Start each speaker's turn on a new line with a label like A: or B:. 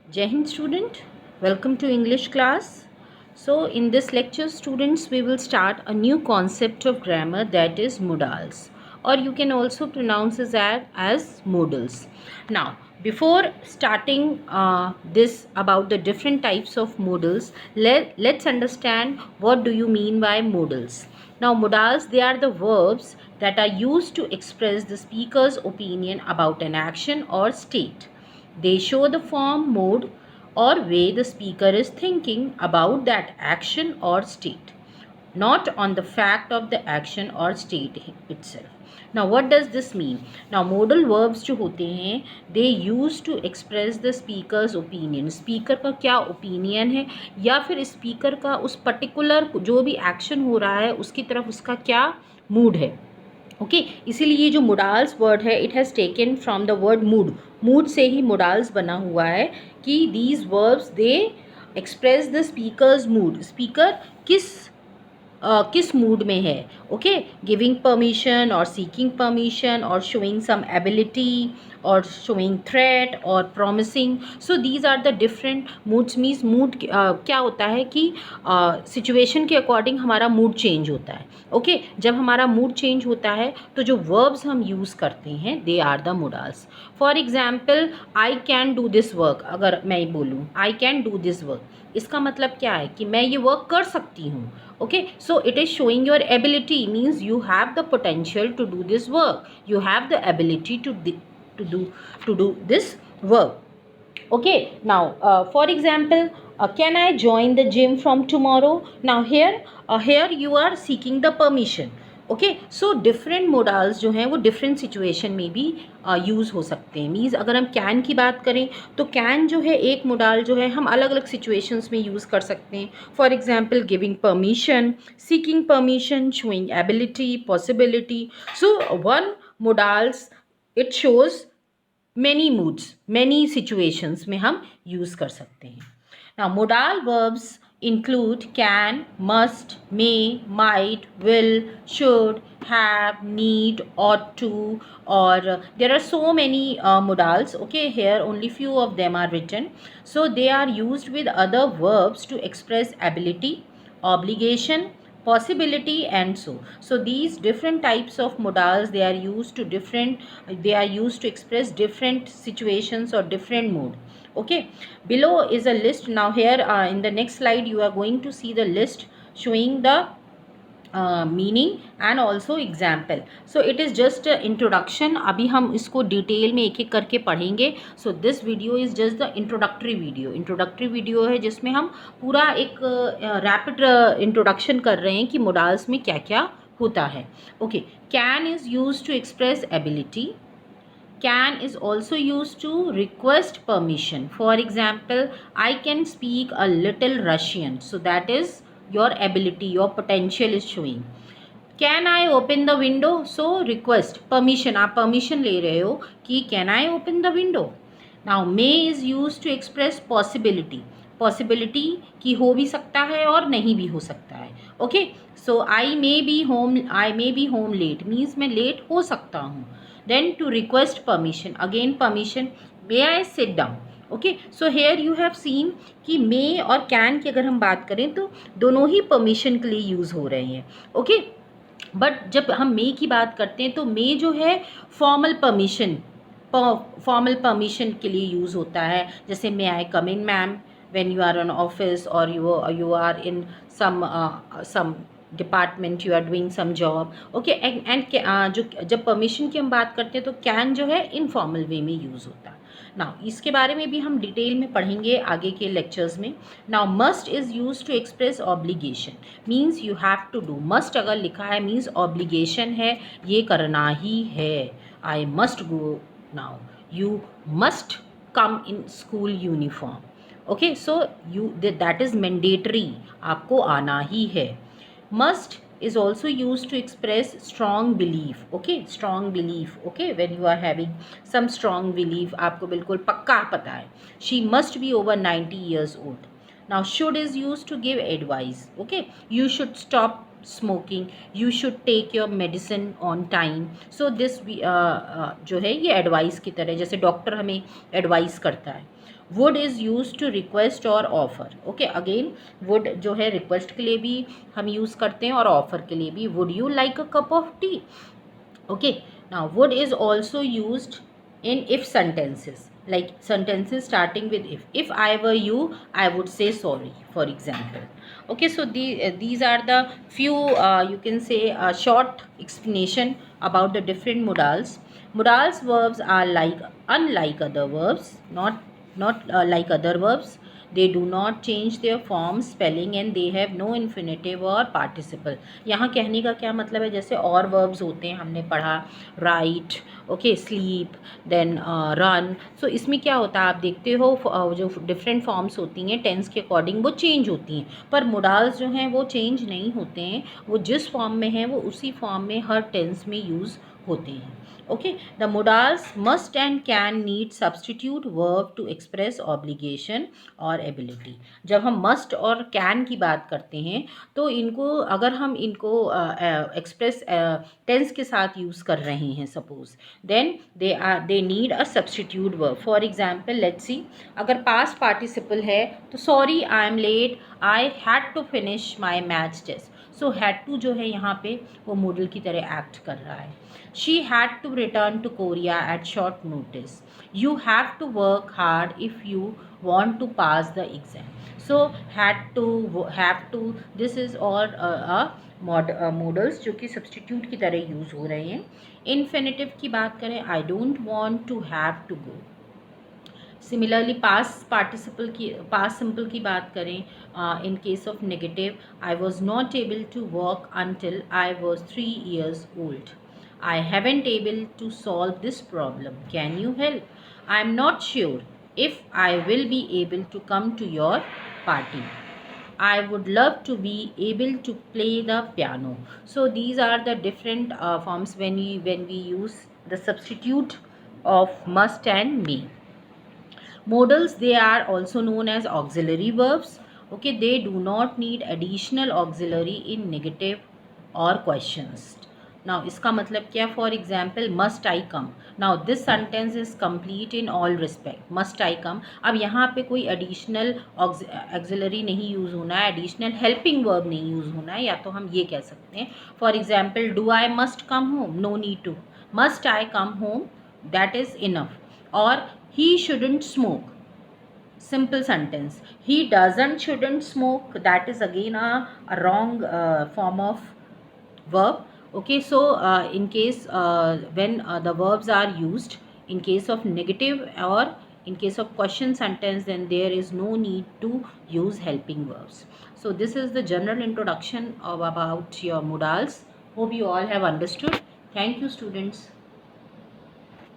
A: Jai Hind student, welcome to English class. So in this lecture students we will start a new concept of grammar, that is modals, or you can also pronounce it as modals. Now before starting this about the different types of modals, let's understand what do you mean by modals. Now modals, they are the verbs that are used to express the speaker's opinion about an action or state. They show the form, mode, or way the speaker is thinking about that action or state, not on the fact of the action or state itself. Now what does this mean? Now modal verbs जो होते हैं, they used to express the speaker's opinion. speaker का क्या opinion है, या फिर speaker का उस particular जो भी action हो रहा है उसकी तरफ उसका क्या mood है. ओके इसीलिए ये जो मोडाल्स वर्ड है, it has taken from the word mood. Mood से ही मोडाल्स बना हुआ है कि these verbs they express the speaker's mood. Speaker किस मूड में है. ओके गिविंग परमिशन और सीकिंग परमिशन और शोइंग सम एबिलिटी और शोइंग थ्रेट और promising. So these are the different moods. Means mood क्या होता है कि सिचुएशन के अकॉर्डिंग हमारा मूड चेंज होता है. ओके जब हमारा मूड चेंज होता है तो जो वर्ब्स हम यूज़ करते हैं they are the modals. For example I can do this work. अगर मैं बोलूँ I can do this work, इसका मतलब क्या है कि मैं ये वर्क कर सकती हूँ. Okay, so it is showing your ability, means you have the potential to do this work, you have the ability to do this work. Okay, now for example, can I join the gym from tomorrow? Now here you are seeking the permission. Okay so different modals जो हैं वो different situation में भी use हो सकते हैं. Means अगर हम कैन की बात करें तो कैन जो है एक मोडाल जो है हम अलग अलग सिचुएशंस में यूज़ कर सकते हैं. For example giving permission, seeking permission, showing ability, possibility. So one modals it shows many moods, many situations में हम यूज़ कर सकते हैं. Now modal verbs include can, must, may, might, will, should, have, need, ought to, or there are so many modals. Okay, here only few of them are written. So they are used with other verbs to express ability, obligation, possibility, and so these different types of modals, they are used to express different situations or different mood. Okay, below is a list. Now here in the next slide you are going to see the list showing the meaning and also example. So it is just introduction. अभी हम इसको detail में एक एक करके पढ़ेंगे. So this video is just the introductory video है जिसमें हम पूरा एक रैपिड इंट्रोडक्शन कर रहे हैं कि मोडाल्स में क्या क्या होता है. Okay, can is use to express ability. Can is also used to request permission. For example, I can speak a little Russian. So that is your ability, your potential is showing. Can I open the window? So request permission. आप permission ले रहे हो कि can I open the window. Now may is used to express possibility. Possibility कि हो भी सकता है और नहीं भी हो सकता है. Okay, so I may be home late means मैं late हो सकता हूँ. Then to request permission, again permission, may I sit down. Okay so here you have seen कि मे और कैन की अगर हम बात करें तो दोनों ही परमिशन के लिए यूज़ हो रहे हैं. ओके बट जब हम मे की बात करते हैं तो मे जो है फॉर्मल परमिशन के लिए यूज़ होता है. जैसे may I come in ma'am when you are in office or you are in some department, you are doing some job. Okay and जो जब परमिशन की हम बात करते हैं तो कैन जो है इनफॉर्मल वे में यूज़ होता है. नाउ इसके बारे में भी हम डिटेल में पढ़ेंगे आगे के लेक्चर्स में. Now must is use to express obligation. Means you have to do. Must अगर लिखा है मीन्स ऑब्लिगेशन है, ये करना ही है. I must go now, you must come in school uniform. Okay so you that is mandatory, आपको आना ही है. Must is also used to express strong belief. Okay, strong belief. Okay, when you are having some strong belief, आपको बिल्कुल पक्का पता है. She must be over 90 years old. Now should is used to give advice. Okay, you should stop smoking, you should take your medicine on time. So this जो है ये advice की तरह, जैसे डॉक्टर हमें एडवाइस करता है. Would is use to request और ऑफर. ओके, अगेन वुड जो है रिक्वेस्ट के लिए भी हम यूज़ करते हैं और ऑफर के लिए भी. Would you like a cup of T? Okay, now would is also used in if sentences, like sentences starting with if I were you, I would say sorry, for example. Okay, so these are the few you can say short explanation about the different modals. Modals verbs are like unlike other verbs, not like other verbs. They do not change their form, spelling, and they have no infinitive or participle. यहाँ कहने का क्या मतलब है, जैसे और verbs होते हैं, हमने पढ़ा write, okay, sleep, then run. सो इसमें क्या होता है, आप देखते हो जो डिफरेंट फॉर्म्स होती हैं टेंस के अकॉर्डिंग वो चेंज होती हैं, पर मोडाल्स जो हैं वो चेंज नहीं होते हैं. वो जिस फॉर्म में हैं वो उसी फॉर्म में हर टेंस में यूज़ होते हैं. Okay, the modals must and can need substitute verb to express obligation और ability. जब हम must और can की बात करते हैं तो इनको अगर हम इनको express tense के साथ use कर रहे हैं suppose, then they need a substitute verb. For example, let's see, अगर past participle है तो sorry I am late, I had to finish my maths test. So had to जो है यहाँ पे वो मॉडल की तरह एक्ट कर रहा है. She had to return to Korea at short notice. You have to work hard if you want to pass the exam. So have to this is और मॉडल्स जो कि सब्सटीट्यूट की तरह यूज़ हो रहे हैं. इन्फिनेटिव की बात करें, I don't want to have to go. Similarly past simple की बात करें, in case of negative, I was not able to walk until I was 3 years old. I haven't able to solve this problem, can you help? I am not sure if I will be able to come to your party. I would love to be able to play the piano. So these are the different forms when we use the substitute of must and may. Modals, they are also known as auxiliary verbs. Okay, they do not need additional auxiliary in negative or questions. Now इसका मतलब क्या? For example, must I come. Now this sentence is complete in all respect. Must I come. अब यहाँ पे कोई additional auxiliary नहीं use होना है, additional helping verb नहीं यूज़ होना है, या तो हम ये कह सकते हैं. For example, do I must come home? No need to. Must I come home? That is enough. Or he shouldn't smoke. Simple sentence. He shouldn't smoke. That is again a wrong form of verb. Okay, so in case when the verbs are used in case of negative or in case of question sentence, then there is no need to use helping verbs. So this is the general introduction about your modals. Hope you all have understood. Thank you, students.